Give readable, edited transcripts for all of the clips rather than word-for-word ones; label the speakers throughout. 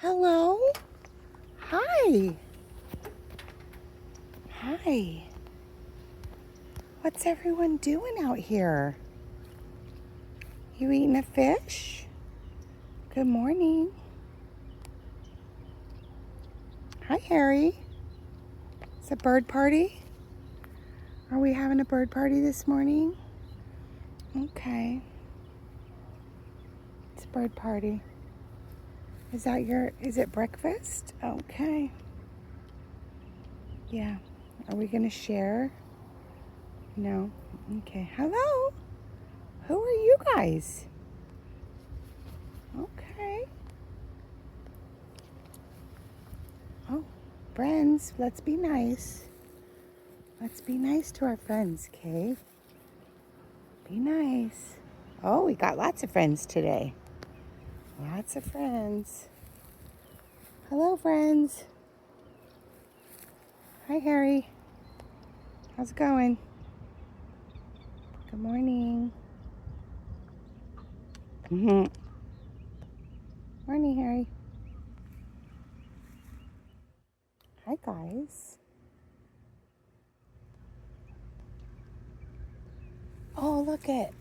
Speaker 1: Hello? Hi. Hi. What's everyone doing out here? You eating a fish? Good morning. Hi, Harry. It's a bird party? Are we having a bird party this morning? Okay. It's a bird party. Is it breakfast? Okay. Yeah. Are we gonna share? No? Okay. Hello? Who are you guys? Okay. Oh, friends, let's be nice. Let's be nice to our friends, okay? Be nice. Oh, we got lots of friends today. Lots of friends. Hello, friends. Hi, Harry. How's it going? Good morning. Morning, Harry. Hi, guys. Oh, look it.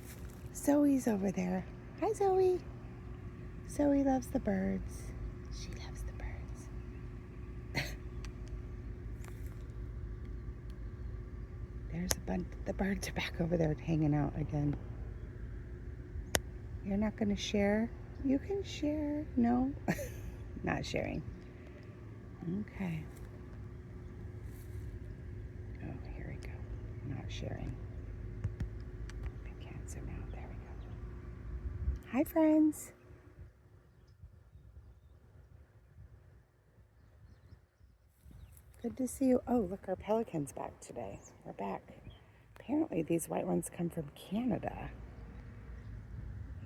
Speaker 1: Zoe's over there. Hi, Zoe. Zoe loves the birds. She loves the birds. There's a bunch. The birds are back over there hanging out again. You're not going to share? You can share. No, not sharing. Okay. Oh, here we go. Not sharing. I can't zoom out. There we go. Hi, friends. Good to see you. Oh, look, our pelican's back today. We're back. Apparently, these white ones come from Canada.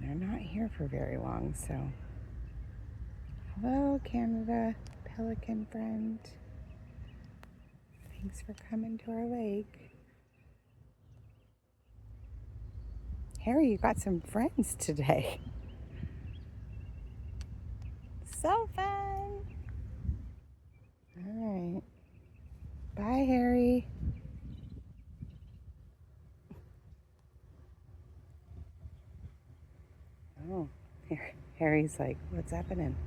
Speaker 1: They're not here for very long, so. Hello, Canada pelican friend. Thanks for coming to our lake. Harry, you got some friends today. So fun. All right. Bye, Harry. Oh, Harry's like, what's happening?